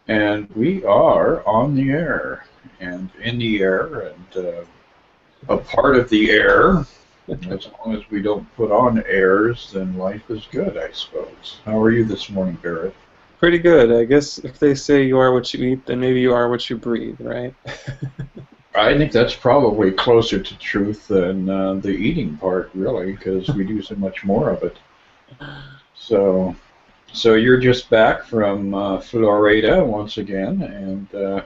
And we are on the air and in the air and a part of the air. As long as we don't put on airs, then life is good, I suppose. How are you this morning, Barrett? Pretty good. I guess if they say you are what you eat, then maybe you are what you breathe, right? I think that's probably closer to truth than the eating part, really, because we do so much more of it. So, so you're just back from Florida once again, and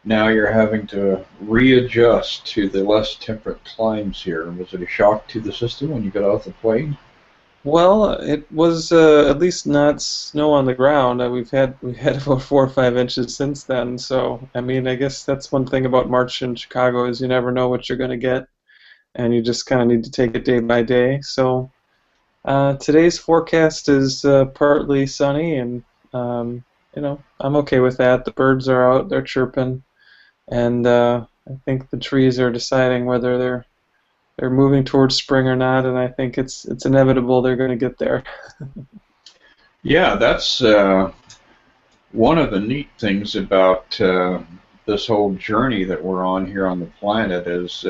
now you're having to readjust to the less temperate climes here. Was it a shock to the system when you got off the plane? Well, it was at least not snow on the ground. We've had about 4 or 5 inches since then. So I mean, I guess that's one thing about March in Chicago is you never know what you're going to get, and you just kind of need to take it day by day. So today's forecast is partly sunny, and I'm okay with that. The birds are out, they're chirping, and I think the trees are deciding whether they're moving towards spring or not, and I think it's inevitable they're going to get there. Yeah, that's one of the neat things about this whole journey that we're on here on the planet is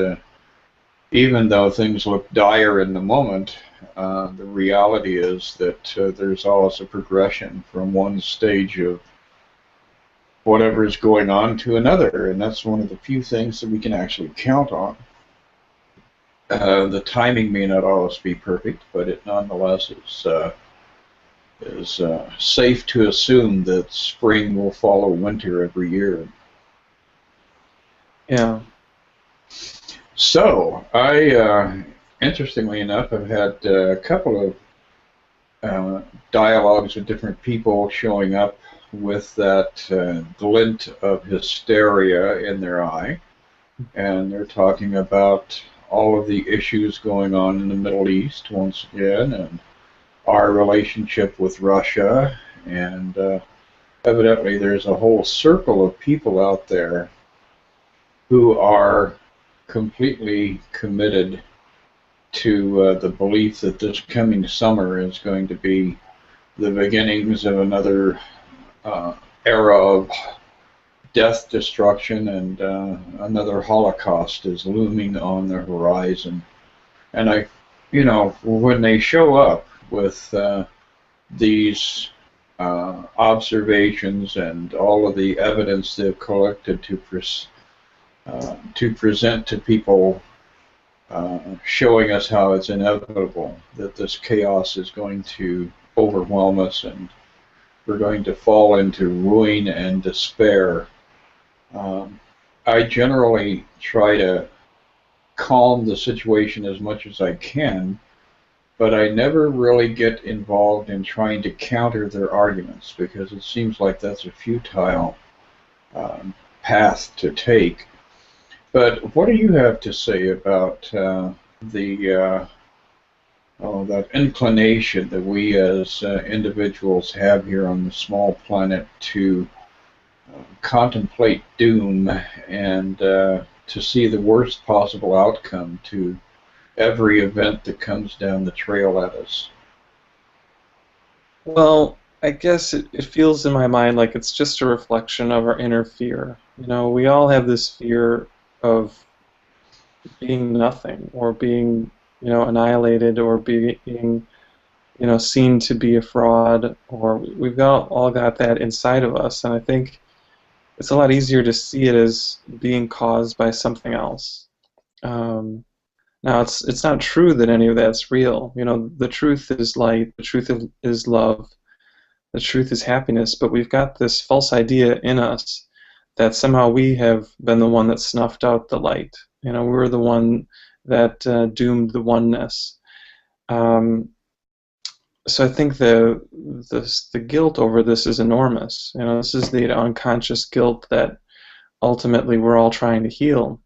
even though things look dire in the moment, the reality is that there's always a progression from one stage of whatever is going on to another, and that's one of the few things that we can actually count on. The timing may not always be perfect, but it nonetheless is safe to assume that spring will follow winter every year. Yeah. So, interestingly enough, I've had a couple of dialogues with different people showing up with that glint of hysteria in their eye, and they're talking about all of the issues going on in the Middle East once again, and our relationship with Russia, and evidently there's a whole circle of people out there who are completely committed to the belief that this coming summer is going to be the beginnings of another era of death, destruction, and another Holocaust is looming on the horizon. And when they show up with these observations and all of the evidence they've collected to present to people, showing us how it's inevitable that this chaos is going to overwhelm us and we're going to fall into ruin and despair. Um, I generally try to calm the situation as much as I can, but I never really get involved in trying to counter their arguments because it seems like that's a futile um, path to take. But what do you have to say about the that inclination that we as individuals have here on the small planet to contemplate doom and to see the worst possible outcome to every event that comes down the trail at us? Well, I guess it feels in my mind like it's just a reflection of our inner fear. We all have this fear of being nothing or being, annihilated or being, seen to be a fraud, or we've all got that inside of us, and I think it's a lot easier to see it as being caused by something else. Um, Now, it's not true that any of that's real. The truth is light, the truth is love, the truth is happiness, but we've got this false idea in us that somehow we have been the one that snuffed out the light. We're the one that doomed the oneness. Um, so I think the guilt over this is enormous. This is the unconscious guilt that ultimately we're all trying to heal.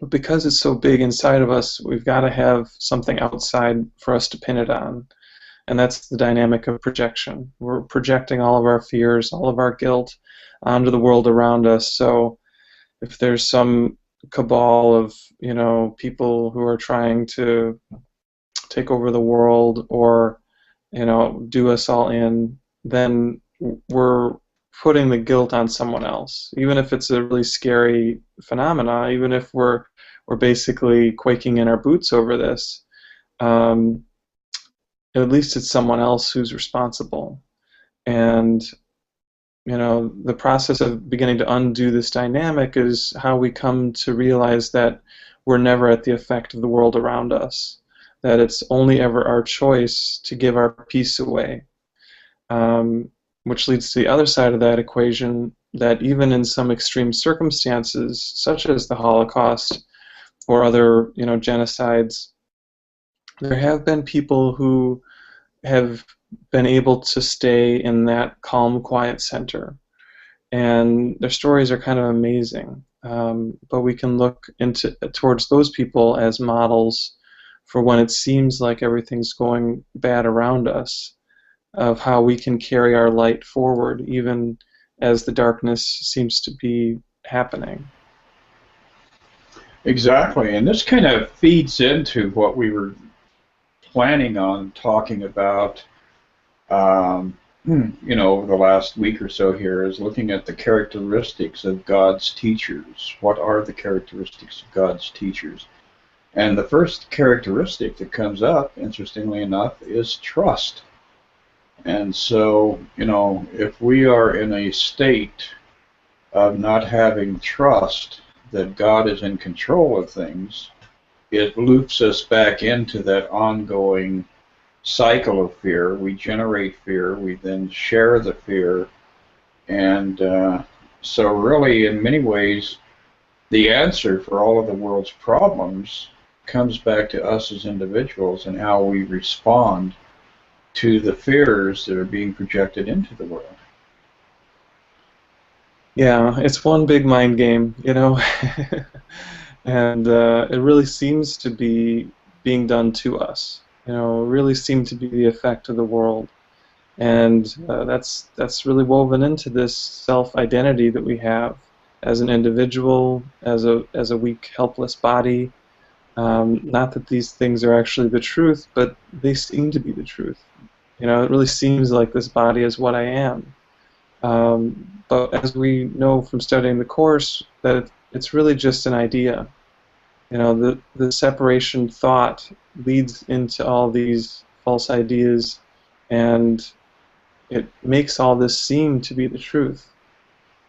But because it's so big inside of us, we've got to have something outside for us to pin it on. And that's the dynamic of projection. We're projecting all of our fears, all of our guilt onto the world around us. So if there's some cabal of, people who are trying to take over the world or, do us all in, then we're putting the guilt on someone else, even if it's a really scary phenomena, even if we're basically quaking in our boots over this. Um, at least it's someone else who's responsible. And the process of beginning to undo this dynamic is how we come to realize that we're never at the effect of the world around us, that it's only ever our choice to give our peace away, which leads to the other side of that equation, that even in some extreme circumstances, such as the Holocaust or other genocides, there have been people who have been able to stay in that calm, quiet center. And their stories are kind of amazing. But we can look towards those people as models for when it seems like everything's going bad around us, of how we can carry our light forward even as the darkness seems to be happening. Exactly, and this kind of feeds into what we were planning on talking about, over the last week or so here, is looking at the characteristics of God's teachers. What are the characteristics of God's teachers? And the first characteristic that comes up, interestingly enough, is trust. And so, if we are in a state of not having trust that God is in control of things, it loops us back into that ongoing cycle of fear. We generate fear, we then share the fear, and so really, in many ways, the answer for all of the world's problems comes back to us as individuals and how we respond to the fears that are being projected into the world. Yeah, it's one big mind game, and it really seems to be being done to us. Really seem to be the effect of the world, and that's really woven into this self-identity that we have as an individual, as a weak, helpless body. Not that these things are actually the truth, but they seem to be the truth. It really seems like this body is what I am. But as we know from studying the Course, that it's really just an idea. The separation thought leads into all these false ideas, and it makes all this seem to be the truth.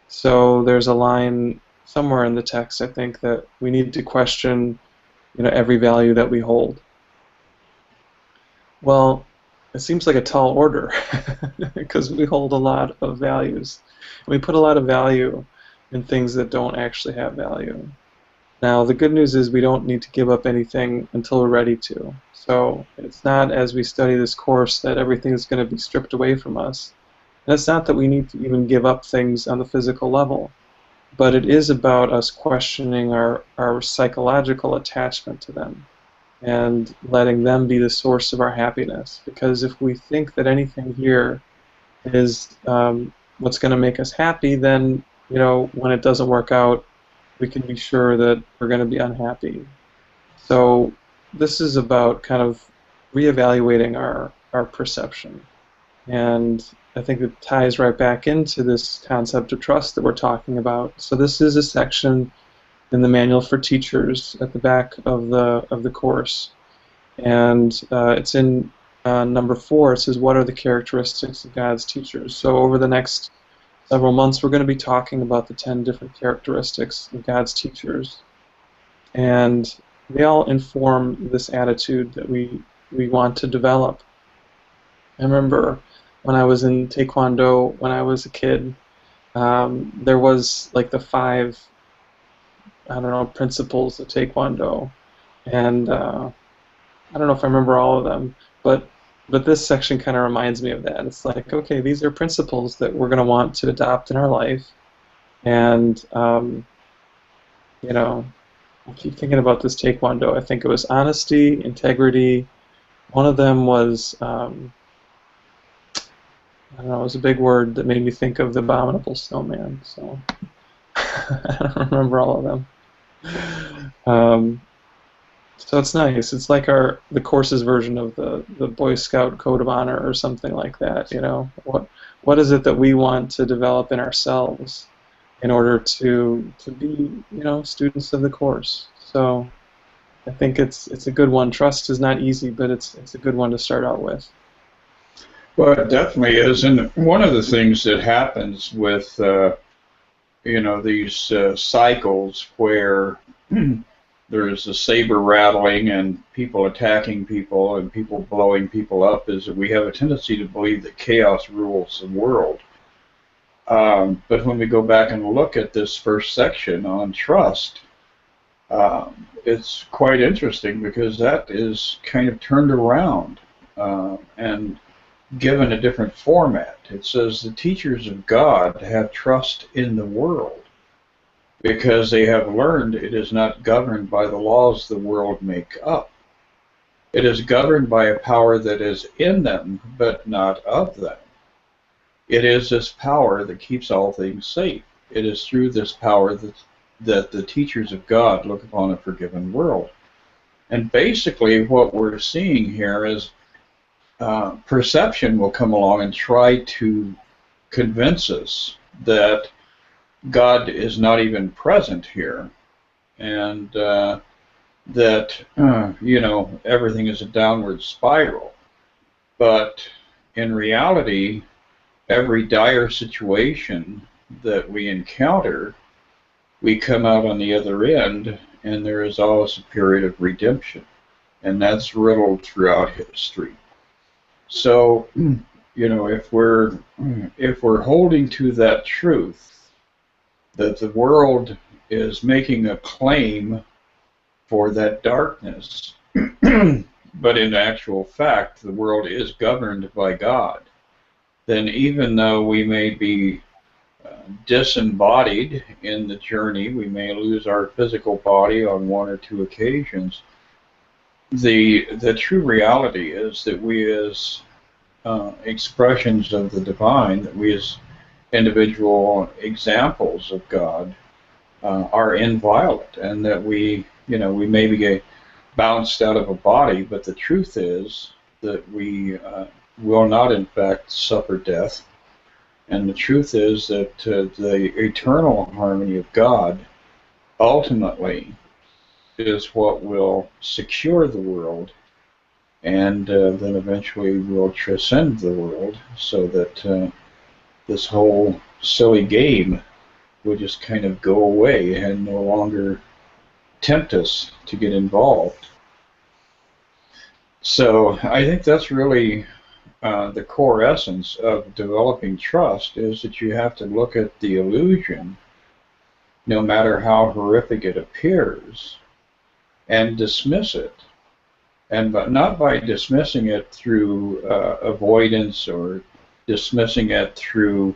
So there's a line somewhere in the text, I think, that we need to question, every value that we hold. Well, it seems like a tall order because we hold a lot of values. We put a lot of value in things that don't actually have value. Now, the good news is we don't need to give up anything until we're ready to. So it's not as we study this Course that everything is going to be stripped away from us. And it's not that we need to even give up things on the physical level, but it is about us questioning our psychological attachment to them and letting them be the source of our happiness. Because if we think that anything here is what's going to make us happy, then when it doesn't work out, we can be sure that we're going to be unhappy. So this is about kind of reevaluating our perception. And I think it ties right back into this concept of trust that we're talking about. So this is a section in the Manual for Teachers at the back of the Course. And it's in number 4. It says, what are the characteristics of God's teachers? So over the next several months, we're going to be talking about the 10 different characteristics of God's teachers. And they all inform this attitude that we want to develop. I remember when I was in Taekwondo, when I was a kid, there was like the 5, principles of Taekwondo. And I don't know if I remember all of them, but this section kind of reminds me of that. It's like, okay, these are principles that we're going to want to adopt in our life. And, I keep thinking about this Taekwondo. I think it was honesty, integrity. One of them was, it was a big word that made me think of the abominable snowman. So I don't remember all of them. So it's nice. It's like the course's version of the Boy Scout Code of Honor or something like that. What is it that we want to develop in ourselves in order to be students of the course? So I think it's a good one. Trust is not easy, but it's a good one to start out with. Well, it definitely is, and one of the things that happens with these cycles where there's a saber rattling and people attacking people and people blowing people up is that we have a tendency to believe that chaos rules the world. But when we go back and look at this first section on trust, it's quite interesting because that is kind of turned around and given a different format. It says the teachers of God have trust in the world because they have learned it is not governed by the laws the world make up. It is governed by a power that is in them, but not of them. It is this power that keeps all things safe. It is through this power that the teachers of God look upon a forgiven world. And basically what we're seeing here is perception will come along and try to convince us that God is not even present here, and that everything is a downward spiral. But in reality, every dire situation that we encounter, we come out on the other end, and there is always a period of redemption, and that's riddled throughout history. So, if we're holding to that truth, that the world is making a claim for that darkness, but in actual fact, the world is governed by God, then even though we may be disembodied in the journey, we may lose our physical body on one or two occasions, the true reality is that we as expressions of the divine, that we as individual examples of God are inviolate, and that we may be bounced out of a body, but the truth is that we will not in fact suffer death, and the truth is that the eternal harmony of God ultimately is what will secure the world, and then eventually will transcend the world, so that this whole silly game would just kind of go away and no longer tempt us to get involved. So I think that's really the core essence of developing trust, is that you have to look at the illusion, no matter how horrific it appears, and dismiss it. And but not by dismissing it through avoidance, or dismissing it through,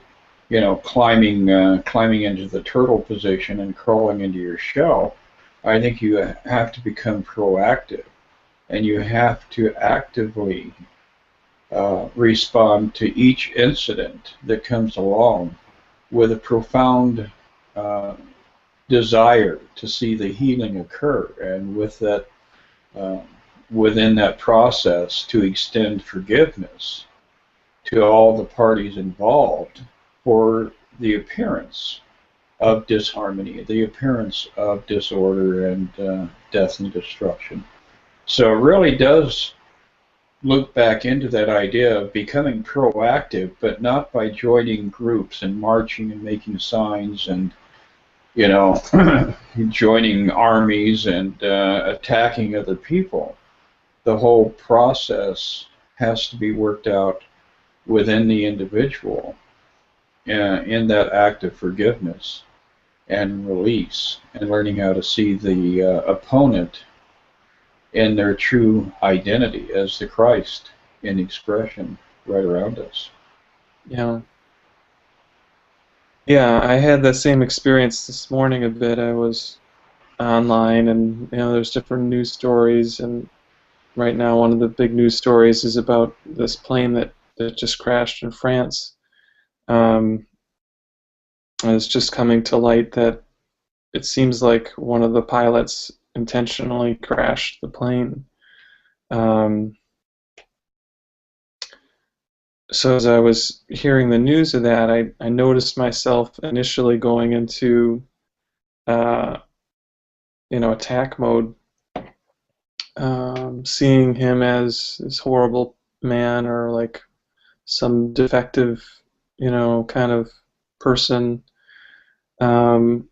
climbing into the turtle position and crawling into your shell. I think you have to become proactive, and you have to actively respond to each incident that comes along with a profound desire to see the healing occur, and with that, within that process, to extend forgiveness to all the parties involved for the appearance of disharmony, the appearance of disorder and death and destruction. So it really does look back into that idea of becoming proactive, but not by joining groups and marching and making signs and, joining armies and attacking other people. The whole process has to be worked out within the individual in that act of forgiveness and release, and learning how to see the opponent in their true identity as the Christ in expression right around us. Yeah. Yeah, I had the same experience this morning a bit. I was online, and there's different news stories, and right now one of the big news stories is about this plane that just crashed in France. And it's just coming to light that it seems like one of the pilots intentionally crashed the plane. Um, so as I was hearing the news of that, I noticed myself initially going into uh, attack mode, seeing him as this horrible man or like some defective, kind of person. Um,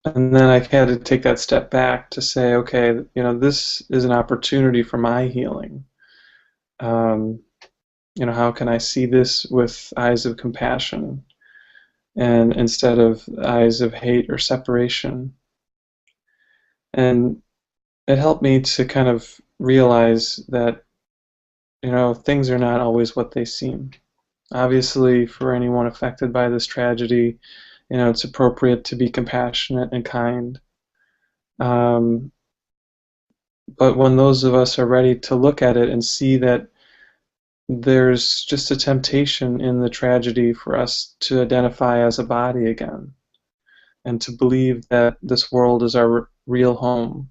and then I had to take that step back to say, okay, this is an opportunity for my healing. Um, how can I see this with eyes of compassion and instead of eyes of hate or separation? And it helped me to kind of realize that, things are not always what they seem. Obviously, for anyone affected by this tragedy, it's appropriate to be compassionate and kind. Um, but when those of us are ready to look at it and see that there's just a temptation in the tragedy for us to identify as a body again and to believe that this world is our real home.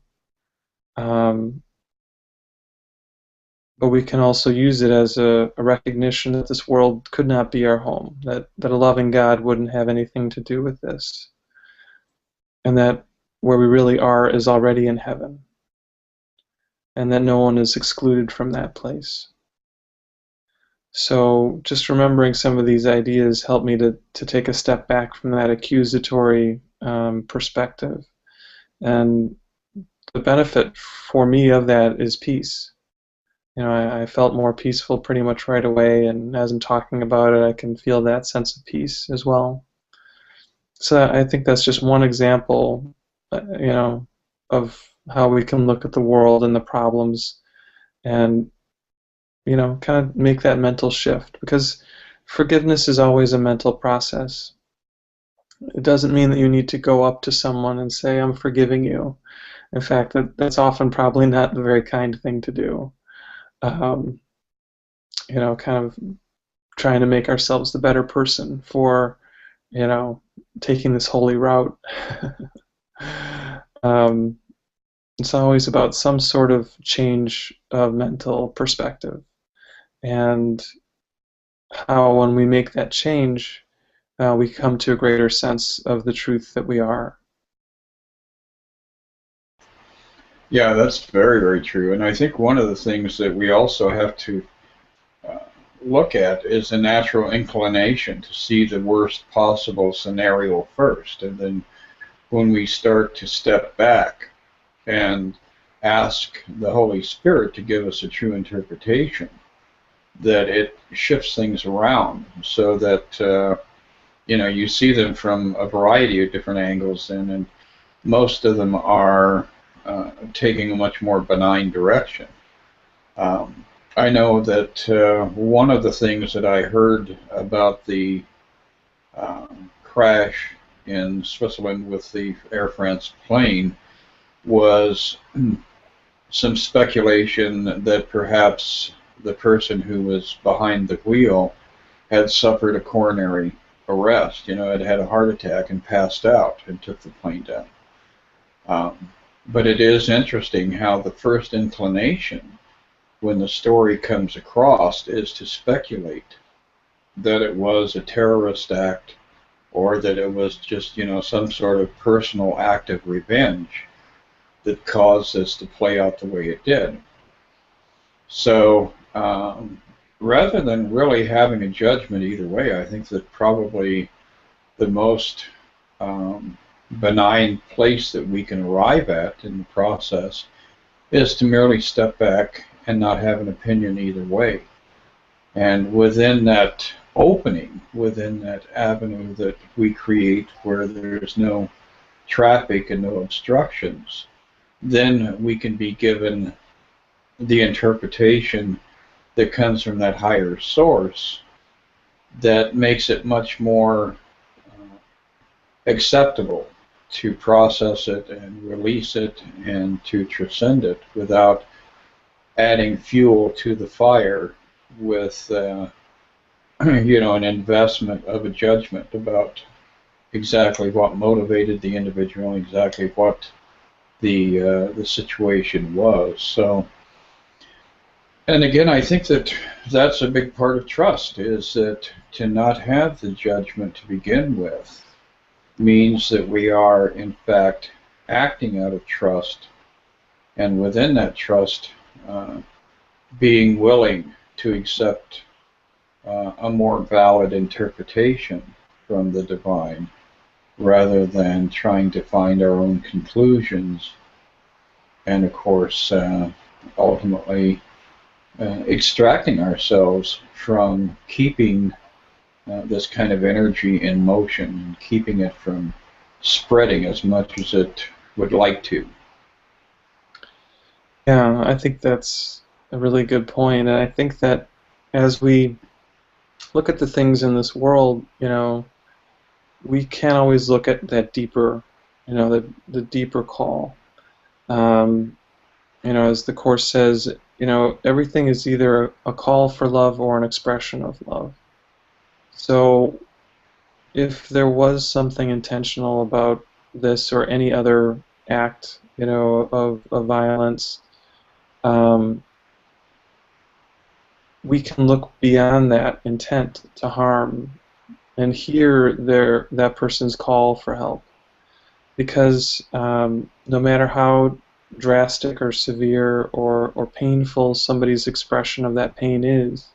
But we can also use it as a recognition that this world could not be our home, that a loving God wouldn't have anything to do with this, and that where we really are is already in heaven, and that no one is excluded from that place. So just remembering some of these ideas helped me to take a step back from that accusatory perspective. And the benefit for me of that is peace. I felt more peaceful pretty much right away, and as I'm talking about it, I can feel that sense of peace as well. So I think that's just one example, of how we can look at the world and the problems and, kind of make that mental shift, because forgiveness is always a mental process. It doesn't mean that you need to go up to someone and say, I'm forgiving you. In fact, that's often probably not the very kind thing to do. Kind of trying to make ourselves the better person for, taking this holy route. It's always about some sort of change of mental perspective, and how when we make that change, we come to a greater sense of the truth that we are. Yeah, that's very, very true. And I think one of the things that we also have to look at is a natural inclination to see the worst possible scenario first. And then when we start to step back and ask the Holy Spirit to give us a true interpretation, that it shifts things around so that, you see them from a variety of different angles, and most of them are taking a much more benign direction. I know that one of the things that I heard about the crash in Switzerland with the Air France plane was some speculation that perhaps the person who was behind the wheel had suffered a coronary arrest, had had a heart attack and passed out and took the plane down. But it is interesting how the first inclination when the story comes across is to speculate that it was a terrorist act or that it was just, some sort of personal act of revenge that caused this to play out the way it did. So rather than really having a judgment either way, I think that probably the most benign place that we can arrive at in the process is to merely step back and not have an opinion either way. And within that opening, within that avenue that we create where there's no traffic and no obstructions, then we can be given the interpretation that comes from that higher source that makes it much more acceptable to process it and release it and to transcend it without adding fuel to the fire with an investment of a judgment about exactly what motivated the individual and exactly what the situation was. So, and again, I think that that's a big part of trust, is that to not have the judgment to begin with means that we are, in fact, acting out of trust, and within that trust, being willing to accept a more valid interpretation from the divine, rather than trying to find our own conclusions, and of course, ultimately extracting ourselves from keeping this kind of energy in motion, and keeping it from spreading as much as it would like to. Yeah, I think that's a really good point, and I think that as we look at the things in this world, we can't always look at that deeper, the deeper call. As the Course says, everything is either a call for love or an expression of love. So if there was something intentional about this or any other act, of violence, we can look beyond that intent to harm and hear that person's call for help. Because no matter how drastic or severe or painful somebody's expression of that pain is,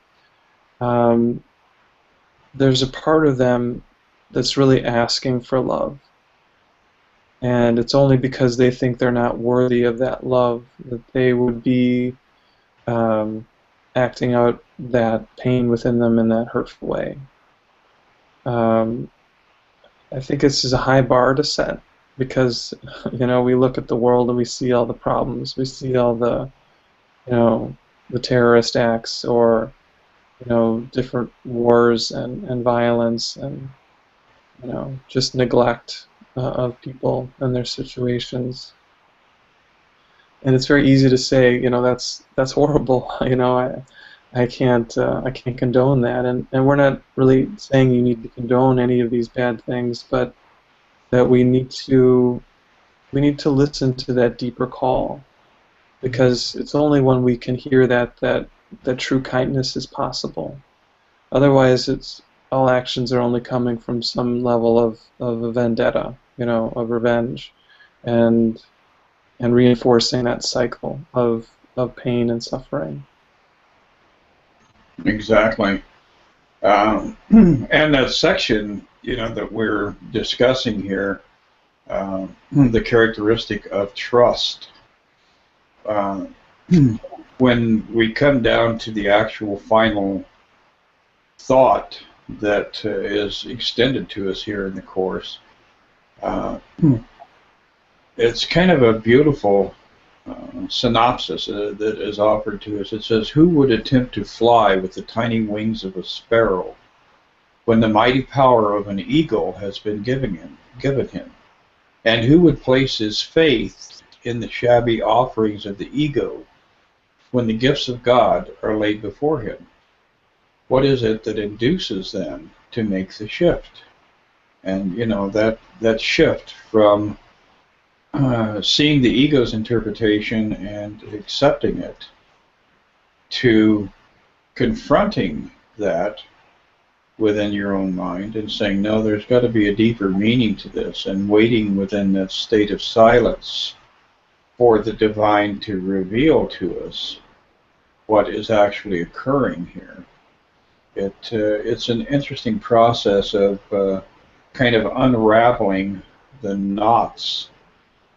there's a part of them that's really asking for love. And it's only because they think they're not worthy of that love that they would be acting out that pain within them in that hurtful way. I think this is a high bar to set, because we look at the world and we see all the problems, we see all the the terrorist acts, or different wars and violence, and just neglect of people and their situations. And it's very easy to say, that's horrible. I can't condone that, and we're not really saying you need to condone any of these bad things, but that we need to listen to that deeper call, because it's only when we can hear that true kindness is possible. Otherwise, all actions are only coming from some level of a vendetta, of revenge, and reinforcing that cycle of pain and suffering. Exactly. And that section, that we're discussing here, the characteristic of trust, when we come down to the actual final thought that is extended to us here in the Course, it's kind of a beautiful synopsis that is offered to us. It says, "Who would attempt to fly with the tiny wings of a sparrow when the mighty power of an eagle has been given him? And who would place his faith in the shabby offerings of the ego when the gifts of God are laid before him? What is it that induces them to make the shift?" And that shift from seeing the ego's interpretation and accepting it, to confronting that within your own mind and saying, no, there's got to be a deeper meaning to this, and waiting within that state of silence for the divine to reveal to us what is actually occurring here. It's an interesting process of kind of unraveling the knots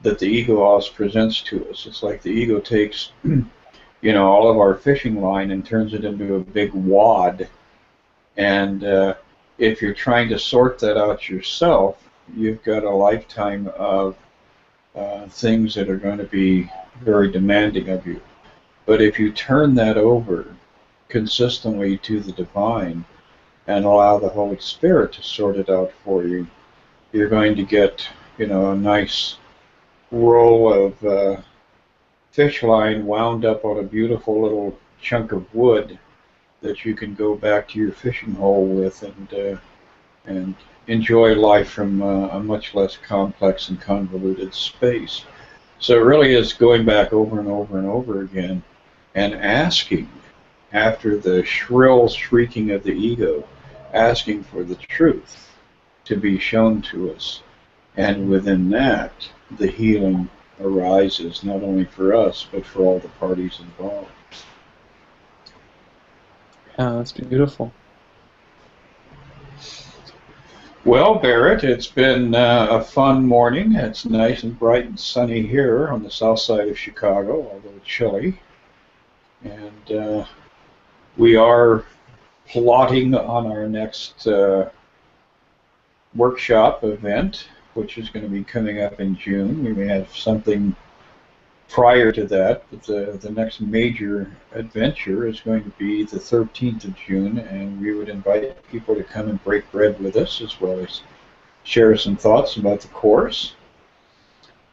that the ego always presents to us. It's like the ego takes, all of our fishing line and turns it into a big wad. And if you're trying to sort that out yourself, you've got a lifetime of things that are going to be very demanding of you. But if you turn that over consistently to the divine and allow the Holy Spirit to sort it out for you, you're going to get, a nice roll of fish line wound up on a beautiful little chunk of wood that you can go back to your fishing hole with and enjoy life from a much less complex and convoluted space. So it really is going back over and over and over again and asking, after the shrill shrieking of the ego, asking for the truth to be shown to us. And within that, the healing arises, not only for us, but for all the parties involved. Yeah, that's beautiful. Well, Barrett, it's been a fun morning. It's nice and bright and sunny here on the south side of Chicago, although chilly. And we are plotting on our next workshop event, which is going to be coming up in June. We may have something prior to that, but the next major adventure is going to be the 13th of June, and we would invite people to come and break bread with us, as well as share some thoughts about the course.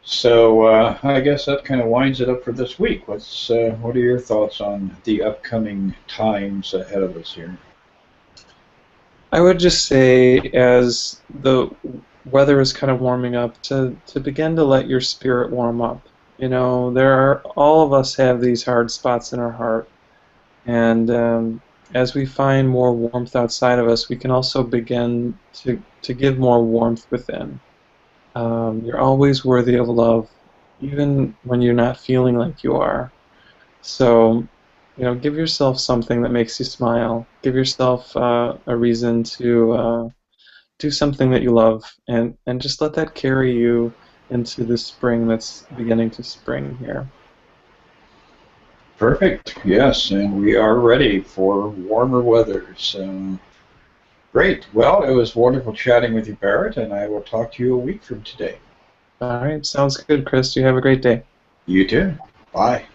So I guess that kind of winds it up for this week. What are your thoughts on the upcoming times ahead of us here? I would just say, as the weather is kind of warming up, to begin to let your spirit warm up. You know, all of us have these hard spots in our heart, and as we find more warmth outside of us, we can also begin to give more warmth within. You're always worthy of love, even when you're not feeling like you are. So, you know, give yourself something that makes you smile. Give yourself a reason to do something that you love, and just let that carry you into the spring that's beginning to spring here. Perfect. Yes, and we are ready for warmer weather. So great. Well, it was wonderful chatting with you, Barrett, and I will talk to you a week from today. All right, sounds good, Chris. You have a great day. You too. Bye.